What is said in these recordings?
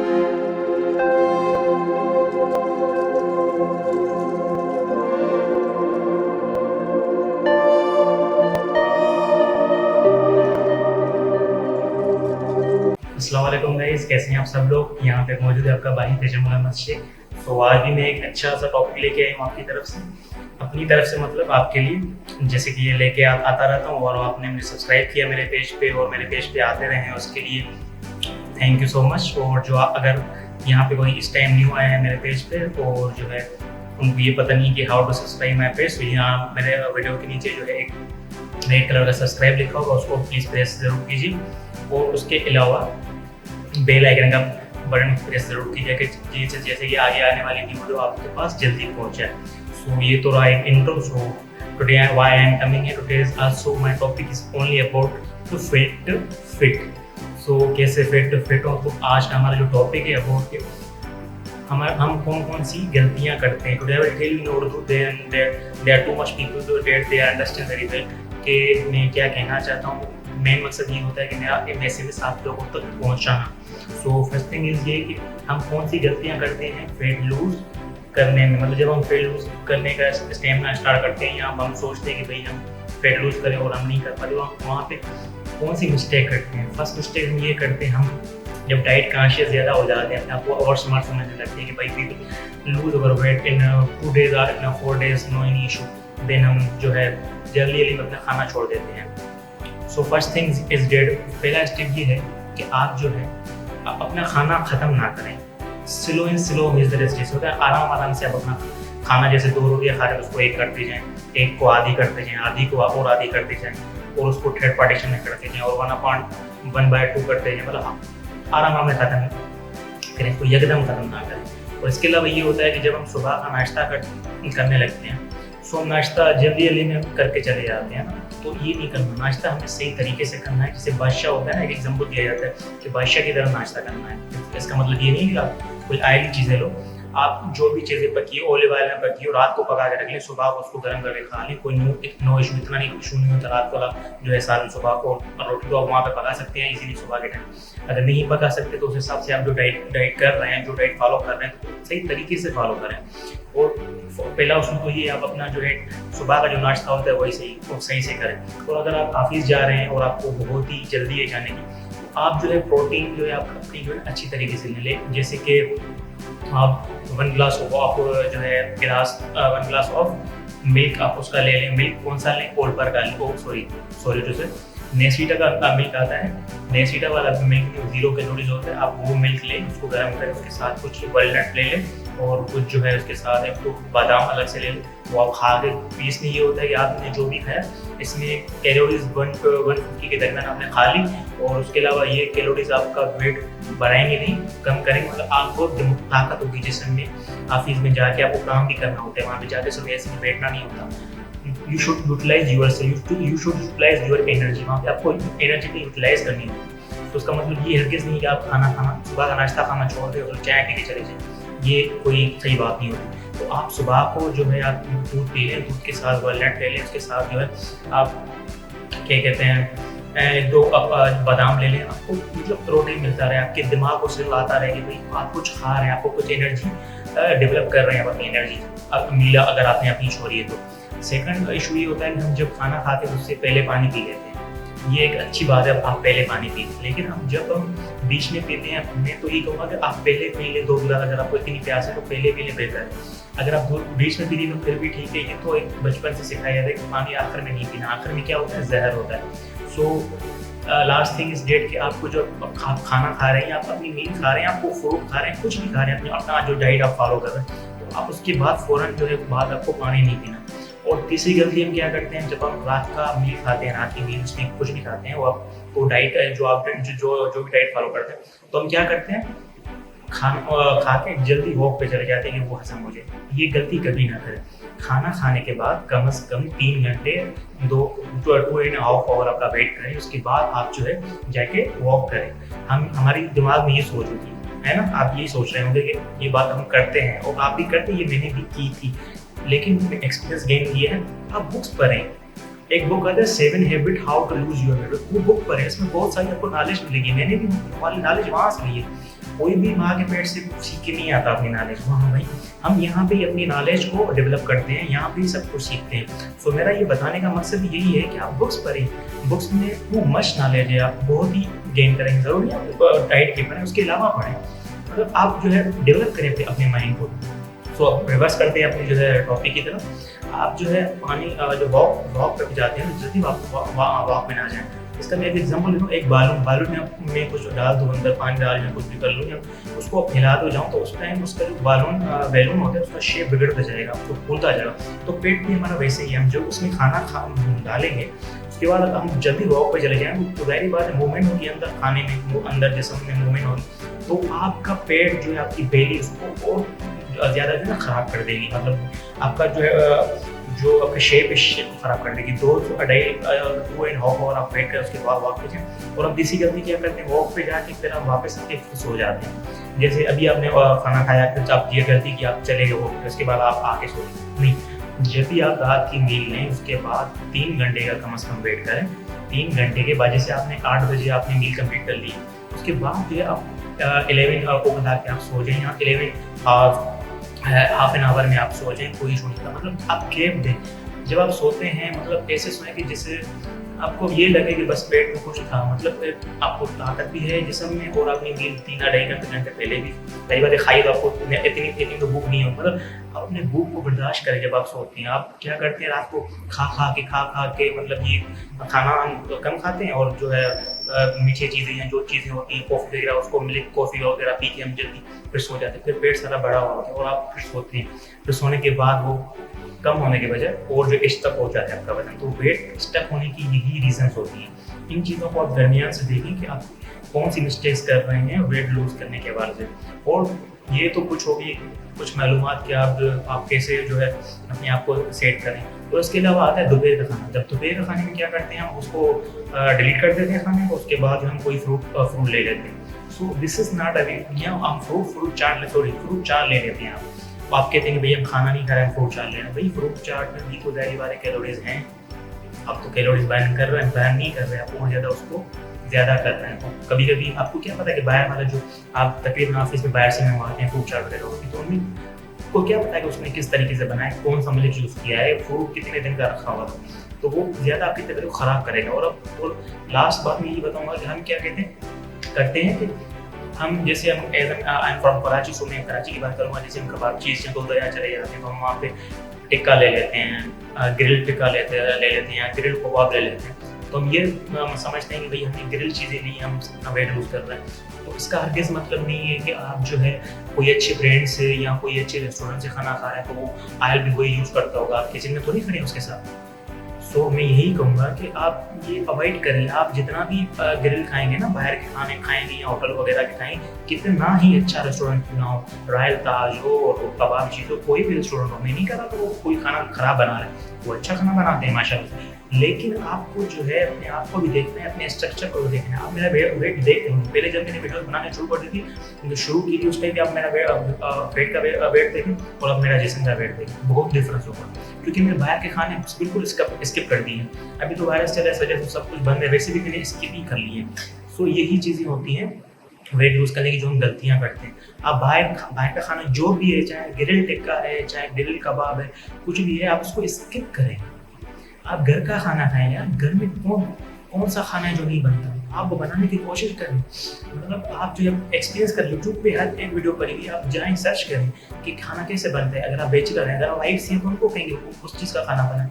अस्सलाम वालेकुम गाइस, कैसे हैं आप सब लोग। यहाँ पे मौजूद है आपका भाई तेजर मोहम्मद शेख। तो आज भी मैं एक अच्छा सा टॉपिक लेके आई हूँ आपकी तरफ से, अपनी तरफ से मतलब आपके लिए। जैसे कि ये लेके आता रहता हूँ और आपने मुझे सब्सक्राइब किया मेरे पेज पे और मेरे पेज पे आते रहे हैं, उसके लिए थैंक यू सो मच। और जो अगर यहाँ पे कोई इस टाइम न्यू आया है मेरे पेज पे और जो है उनको ये पता नहीं कि how to subscribe my page, तो यहाँ मेरे वीडियो के नीचे जो है एक रेड कलर का सब्सक्राइब लिखा होगा, उसको प्लीज़ प्रेस जरूर कीजिए। और उसके अलावा बेल आइकन का बटन प्रेस जरूर कीजिए जैसे कि आगे आने वाली वीडियो आपके पास जल्दी पहुंच जाए। सो ये तो रहा एक intro. So today why I am coming here today is also my topic is only about to fit. So कैसे फिट हो, तो आज का हमारा जो टॉपिक है अबाउट हम कौन कौन सी गलतियां करते हैं। Today I will tell you in Urdu, there are too much people that they understand very well कि मैं क्या कहना चाहता हूँ। मेन मकसद ये होता है कि मेरा मैसेज आप लोगों तक पहुँचाना। सो फर्स्ट थिंग इज़ ये कि हम कौन सी गलतियाँ करते हैं वेट लूज करने में। मतलब जब हम वेट लूज करने का स्टेमिना स्टार्ट करते हैं या हम सोचते हैं कि भाई हम वेट लूज करें और हम नहीं कर पाते, वहाँ पे कौन सी मिस्टेक करते हैं। फर्स्ट मिस्टेक हम ये करते हैं, हम जब डाइट कॉन्शियस ज़्यादा हो जाते हैं, अपने आपको और स्मार्ट समझने लगते हैं कि भाई people lose our weight in 2 days और in 4 days, no any issue. Then हम जो है जल्दी अपना खाना छोड़ देते हैं। So first thing is diet. पहला स्टेप ये है कि आप जो है अपना खाना ख़त्म ना करें। Slow in slow is the rest. जैसे होता है आराम आराम से आप अपना खाना, जैसे 2 रोटियाँ खा रहे हैं उसको एक करते जाएँ, एक को आधी करते जाएँ, आधी को और आधी करते जाएँ और उसको थर्ड पार्टीशन में करते जाएँ और 1/1/2 करते जाएँ। मतलब आराम में ख़त्म करें, कोई एकदम ख़त्म ना करें। और इसके अलावा ये होता है कि जब हम सुबह का नाश्ता करने लगते हैं, सो नाश्ता जल्दी में करके चले जाते हैं ना, तो ये नहीं करना। नाश्ता हमें सही तरीके से करना है। जैसे बादशाह होता है ना, एक एग्जाम्पल दिया जाता है कि बादशाह की तरह नाश्ता करना है। इसका मतलब ये नहीं कि आप कोई आयली चीज़ें लो। आप जो भी चीज़ें पकी ऑलिव ऑयल में पकी हो, रात को पका के रख लें, सुबह को उसको गर्म करके खा लें। कोई नो इशू, इतना नहीं इशू नहीं होता। रात वाला जो है सालन सुबह को रोटी तो आप वहाँ पे पका सकते हैं इजीली सुबह के टाइम। अगर नहीं पका सकते तो उस हिसाब से आप जो डाइट कर रहे हैं, जो डाइट फॉलो कर रहे हैं, तो सही तरीके से फॉलो करें। और पहला उसमें तो ये आप अपना जो है सुबह का जो नाश्ता होता है वही सही से करें। और अगर आप ऑफिस जा रहे हैं और आपको बहुत ही जल्दी है जाने की, तो आप जो है प्रोटीन जो है आप अपनी जो है अच्छी तरीके से लें। जैसे कि आप 1 गिलास ऑफ जो है 1 गिलास ऑफ मिल्क आप उसका ले लें। मिल्क कौन सा लें? कोल्पर का लें। सॉरी जो से नेस्वीटा का मिल्क आता है, नेस्वीटा वाला मिल्क 0 कैलोरीज होता है। आप वो मिल्क लें, उसको गर्म करें, उसके साथ कुछ वॉलनट ले लें और कुछ जो है उसके साथ एक तो बादाम अलग से ले लें। वो आप खा के पीस में ये होता है कि आपने जो भी खाया इसमें कैलोरीज 150 के दरमियान आपने खा ली। और उसके अलावा ये कैलोरीज आपका वेट बढ़ाएंगे नहीं, कम करेंगे। मतलब आपको ताकत होगी जिसम में। ऑफिस में जाके आपको काम भी करना होता है, वहाँ पे जाके सब ऐसे बैठना नहीं होता। You should utilize yourself, you should utilize your energy. वहाँ पे आपको एनर्जी को यूटिलाइज करनी होगी। तो उसका मतलब ये हरगिज़ नहीं कि आप सुबह का नाश्ता खाना छोड़ दें और चाय पी के चले जाएँ। ये कोई सही बात नहीं होती। तो आप सुबह को जो है आप दूध पी लें, दूध के साथ वॉलनट ले लें, उसके साथ जो है आप क्या कहते हैं 2 कप बादाम ले लें। आपको मतलब प्रोटीन मिलता रहे, आपके दिमाग को सिर्फ आता रहे कि भाई आप कुछ खा रहे हैं, आपको कुछ एनर्जी डेवलप कर रहे हैं। अपनी एनर्जी मिला अगर आपने अपनी छोड़ी है तो। सेकंड इशू ये होता है कि हम जब खाना खाते हैं उससे पहले पानी पी लेते हैं। ये एक अच्छी बात है, आप पहले पानी पीते हैं। लेकिन हम बीच में पीते हैं, मैं तो ये कहूँगा कि आप पहले पी लें 2 गिलास। अगर आपको इतनी प्यास है तो पहले पी लें, बेहतर है। अगर आप बीच में पी लें तो फिर भी ठीक है। ये तो एक बचपन से सिखाया जाता है कि पानी आखिर में नहीं पीना। आखिर में क्या होता है? जहर होता है। So last thing is diet कि आपको जो खाना खा रहे हैं, आप अपनी मील खा रहे हैं, आपको फ्रूट खा रहे हैं, कुछ भी खा रहे हैं, अपना जो डाइट आप फॉलो कर रहे हैं, तो आप उसके बाद फ़ौरन जो है बाद आपको पानी नहीं पीना। और तीसरी गलती हम क्या करते हैं, जब हम रात का मील खाते हैं, रात की मील उसमें कुछ भी खाते हैं, वो आपको डाइट जो आप जो भी डाइट फॉलो करते हैं, तो हम क्या करते हैं खा के जल्दी वॉक पे चले जाते हैं कि वो हजम हो जाए। ये गलती कभी ना करें। खाना खाने के बाद कम से कम 3 घंटे 2.5 आवर आपका वेट करें। उसके बाद आप जो है जाके वॉक करें। हमारी दिमाग में ये सोच होती है ना, आप ये सोच रहे होंगे कि ये बात हम करते हैं और आप भी करते हैं, ये मैंने भी की थी। लेकिन एक्सपीरियंस गेन किया है। आप बुक्स पढ़ें। एक बुक आता है 7 habit how to lose your weight, वो बुक पढ़ें। इसमें बहुत सारी आपको नॉलेज मिलेगी। मैंने भी हमारी नॉलेज वहाँ से ली है। कोई भी माँ के पेट से सीख के नहीं आता अपनी नॉलेज को। हाँ भाई, हम यहाँ पे अपनी नॉलेज को डेवलप करते हैं, यहाँ पे ही सब कुछ सीखते हैं। सो मेरा ये बताने का मकसद यही है कि आप बुक्स पढ़ें, बुक्स में वो मच नॉलेज है, आप बहुत ही गेन करेंगे। ज़रूरी है आप डाइट की पढ़ें, उसके अलावा पढ़ें, मतलब आप जो है डेवलप करें अपने माइंड को। सो अब रिवर्स करते हैं अपनी जो है टॉपिक की तरफ। आप जो है पानी जो वॉक पे जाते हैं, जल्दी वॉक में ना जाएं। इसका मैं एक एग्जांपल देता हूँ, एक बालून में कुछ डाल दूँ, अंदर पानी डाल या कुछ भी कर लूँ, या उसको फैला दो जाऊँ, तो उस टाइम उसका जो बैलून होता है उसका शेप बिगड़ता जाएगा, तो फूलता जाएगा। तो पेट भी हमारा वैसे ही, हम जब उसमें खाना डालेंगे उसके बाद हम जब भी वॉक पे चले जाएंगे तो जाहिर बात है मूवमेंट होगी अंदर खाने में, अंदर जिस्म में मूवमेंट होगी, तो आपका पेट जो है आपकी बेली उसको और ज़्यादा जो है खराब कर देगी। मतलब आपका जो आपका शेप है शेप खराब कर देगी। 2.5 आवर आप वेट करें, उसके बाद वॉक पे जाएं। और अब इसी गलती क्या करते हैं, वॉक पे जाके फिर आप वापस आके सो जाते हैं। जैसे अभी आपने खाना खाया, फिर आप ये गलती कि आप चले गए वॉक पे, उसके बाद आप आके सो नहीं। जब भी आप रात की मील लें उसके बाद 3 घंटे का कम से कम वेट करें। 3 घंटे के बाद, जैसे आपने 8 बजे आपने मील कंप्लीट कर ली, उसके बाद जो है आप 11 को बता के आप सो जाएं, या 11 हाफ एन आवर में आप सो जाएं, कोई इशू नहीं था। मतलब आप गैप दें, जब आप सोते हैं मतलब ऐसे सोएं कि जैसे आपको ये लगे कि बस पेट में कुछ था, मतलब आपको ताकत भी है जिस्म में, और अपनी मील 3-2.5 घंटे पहले भी कई बार खाई तो आपको इतनी तो भूख नहीं हो, मतलब आप अपने भूख को बर्दाश्त करें। जब आप सोते हैं आप क्या करते हैं, रात को खा के मतलब ये खाना हम कम खाते हैं, और जो है मीठी चीज़ें हैं, जो चीज़ें होती हैं कॉफ़ी वगैरह, उसको मिल्क कॉफ़ी वगैरह पी के हम जल्दी फिर सो जाते हैं, फिर पेट सारा बड़ा होता है और आप फिर सोते हैं। फिर सोने के बाद वो कम होने के बजाय और जो स्टक हो जाता है आपका वजन, तो वेट स्टक होने की यही रीजंस होती हैं। इन चीज़ों को आप दरमियान से देखें कि आप कौन सी मिस्टेक्स कर रहे हैं वेट लूज करने के बाद से। और ये तो कुछ होगी कुछ मालूमात कि आप कैसे जो है अपने आप को सेट करें। और उसके अलावा आता है दोपहर का खाना। जब दोपहर का खाने में क्या करते हैं, हम उसको डिलीट कर देते हैं खाने को, उसके बाद हम कोई फ्रूट ले लेते हैं। So this is not a way, या हम फ्रूट चाट ले लेते हैं। आप कहते हैं कि भाई हम खाना नहीं खा रहे हैं, फ्रूट चाट ले रहे हैं। भाई फ्रूट चाट में भी तो ज़ाहिर बात है कैलोरीज हैं, आप तो कैलोरीज बर्न कर रहे हैं, बर्न नहीं कर रहे हैं, आप और ज़्यादा उसको ज़्यादा कर रहे हैं। तो कभी कभी आपको क्या पता है कि बाहर वाला जो आप तकरीबन ऑफिस में बाहर से मंगवाते हैं फ्रूट चाट वगैरह होती, तो उनमें को क्या पता है कि उसने किस तरीके से बनाया, कौन सा मिल्क यूज़ किया है, फ्रूट कितने दिन का रखा हुआ था, तो वो ज़्यादा आपकी तबीयत को ख़राब करेगा। और लास्ट बात मैं यही बताऊँगा कि हम क्या करते हैं कि हम जैसे हम आई एम फ्रॉम कराची, सो मैं कराची की बात करूँगा। जैसे हम कबाब चीज़ या दो दरिया चले जाते हैं तो हम वहाँ पे टिक्का ले लेते हैं, ग्रिल टिक्का ले लेते हैं, या ग्रिल कबाब ले लेते हैं। तो हम ये समझते हैं कि भाई हमने ग्रिल चीज़ें ली, हम अपना वेट लूज़ कर रहे हैं। तो इसका हरगिज़ मतलब नहीं है कि आप जो है कोई अच्छे ब्रांड से या कोई अच्छे रेस्टोरेंट से खाना खा रहे हैं तो वो ऑयल भी वही यूज़ करता होगा, आप किचन में थोड़ी खड़े हैं उसके साथ। सो मैं यही कहूँगा कि आप ये अवॉइड करें। आप जितना भी ग्रिल खाएंगे ना, बाहर के खाने खाएंगे या होटल वगैरह के खाएंगे, कितना ही अच्छा रेस्टोरेंट क्यों ना हो, रॉयल ताज हो और कबाब चीज़ हो, कोई भी रेस्टोरेंट हो, मैं नहीं कह रहा तो वो कोई खाना खराब बना रहे हैं, वो अच्छा खाना बनाते हैं माशाल्लाह। लेकिन आपको जो है अपने आप को भी देखना है, अपने स्ट्रक्चर को भी देखना है। आप मेरा वेट देख रहे हो, पहले जब मैंने वीडियो बनाने शुरू कर दी थी, तो शुरू की थी उस टाइम भी आप मेरा पेट का वेट देखें और अब मेरा जिस्म का वेट देखें, बहुत डिफरेंस होगा। क्योंकि मैंने बाहर के खाने बिल्कुल स्किप कर दिए हैं। अभी तो वायरस चला, इस वजह से सब कुछ बंद है, वैसे भी मैंने स्किप ही कर लिए हैं। सो यही चीज़ें होती हैं वेट लूज करने की जो हम गलतियाँ करते हैं। आप बाहर का खाना जो भी है, चाहे ग्रिल टिक्का है, चाहे ग्रिल कबाब है, कुछ भी है, आप उसको स्किप करें। आप घर का खाना खाएं यार। घर में कौन सा खाना है जो नहीं बनता, आप वो बनाने की कोशिश करें। मतलब आप जो है एक्सपीरियंस कर, यूट्यूब पे हर एक वीडियो पड़ेगी, आप जाएं सर्च करें कि खाना कैसे बनता है। अगर आप बैचलर हैं, अगर आप वाइफ से, तो उनको कहेंगे उस चीज़ का खाना बनाएं,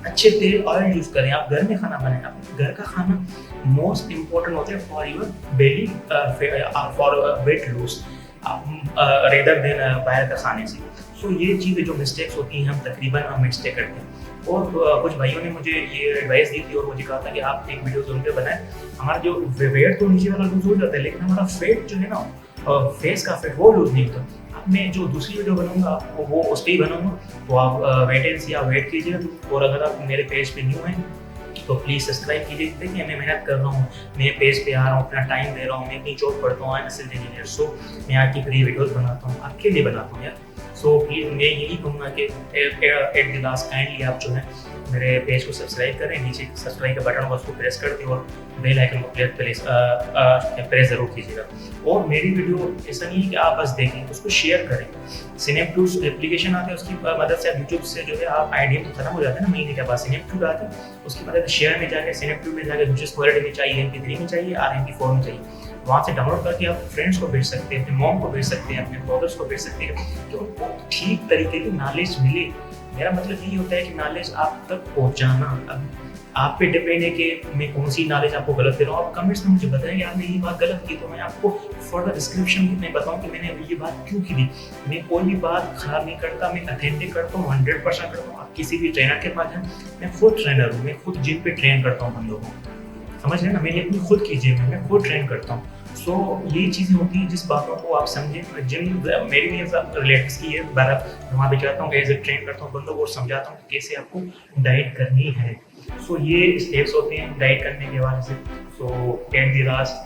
अच्छे तेल ऑयल यूज़ करें, आप घर में खाना बनाएं। आप घर का खाना मोस्ट इम्पोर्टेंट होता है for your belly, for weight lose rather than बाहर का खाने से। सो ये चीज़ें जो मिस्टेक्स होती हैं हम तकरीबन मिस्टेक करते हैं। और कुछ भाइयों ने मुझे ये एडवाइस दी थी और मुझे कहा था कि आप एक वीडियो ज़रूर बनाएं। हमारा जो वेट तो नीचे वाला लूज हो जाता है, लेकिन हमारा फेट जो है ना, फेस का फेट वो लूज नहीं होता। अब मैं जो दूसरी वीडियो बनाऊंगा वो उस पर ही बनाऊंगा, तो आप वेट एंड या वेट कीजिए। और अगर आप मेरे पेज पे न्यू हैं तो प्लीज़ सब्सक्राइब कीजिए। देखिए मैं मेहनत कर रहा हूँ, मैं पेज पे आ रहा हूँ, अपना टाइम दे रहा हूँ, मैं अपनी जॉब पढ़ता हूँ, आई एम सिविल इंजीनियर। सो मैं आपकी फ्री वीडियोज़ बनाता हूँ, आपके लिए बनाता हूँ यार। सो प्लीज़ मैं यही कहूँगा कि एट द लास्ट काइंडली आप जो है मेरे पेज को सब्सक्राइब करें, नीचे सब्सक्राइब का बटन होगा उसको प्रेस कर दें और बेल आइकन को प्रेस ज़रूर कीजिएगा। और मेरी वीडियो ऐसा नहीं है कि आप बस देखें, उसको शेयर करें। सिनेप्टूड एप्लीकेशन आते हैं, उसकी मदद से आप यूट्यूब से जो है आप आइडिया तो खत्म हो जाता है ना महीने के बाद, सिनेप्टूड आते हैं उसकी मदद से शेयर में जाकर सिनेप्टूड में जाकर जिस क्वालिटी में चाहिए, MP3 में चाहिए और MP4 में चाहिए, वहाँ से डाउनलोड करके आप फ्रेंड्स को भेज सकते हैं, अपने मॉम को भेज सकते हैं, अपने ब्रदर्स को भेज सकते हैं कि उनको ठीक तरीके की नॉलेज मिले। मेरा मतलब यही होता है कि नॉलेज आप तक पहुँचाना। अब आप पे डिपेंड है कि मैं कौन सी नॉलेज आपको गलत दे रहा हूँ। आप कमेंट्स में मुझे बताएं कि आपने ये बात गलत की, तो मैं आपको फर्दर डिस्क्रिप्शन में बताऊँ कि मैंने ये बात क्यों की थी। मैं कोई भी बात खराब नहीं करता, मैं अथेंटिक करता हूँ, 100% करता हूँ। आप किसी भी ट्रेनर के पास जाएं, मैं खुद ट्रेनर हूँ, मैं खुद जिम पे ट्रेन करता हूँ बंदों को, समझ रहे ना, मैंने अपनी खुद की जिम है, मैं खुद ट्रेन करता हूँ। सो ये चीज़ें होती हैं जिस बातों को आप समझें। जिम मेरी भी रिलेटिव्स की है, मैं वहाँ पे जाता हूँ, कैसे ट्रेन करता हूँ बंदों को, समझाता हूँ कैसे आपको डाइट करनी है। सो ये स्टेप्स होते हैं डाइट करने के बाद से। So at the last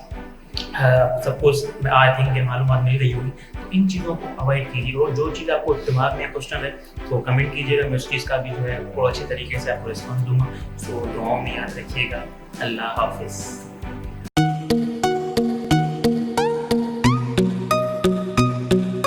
suppose I think ये मालूमात मिल रही होगी, तो इन चीज़ों को अवॉइड कीजिए। और जो चीज़ आपको दिमाग में क्वेश्चन है तो कमेंट कीजिएगा, मैं उस चीज़ का भी जो है वो अच्छे तरीके से आपको रिस्पॉन्स दूंगा। सो दुआओं में याद रखिएगा। अल्लाह हाफिज़।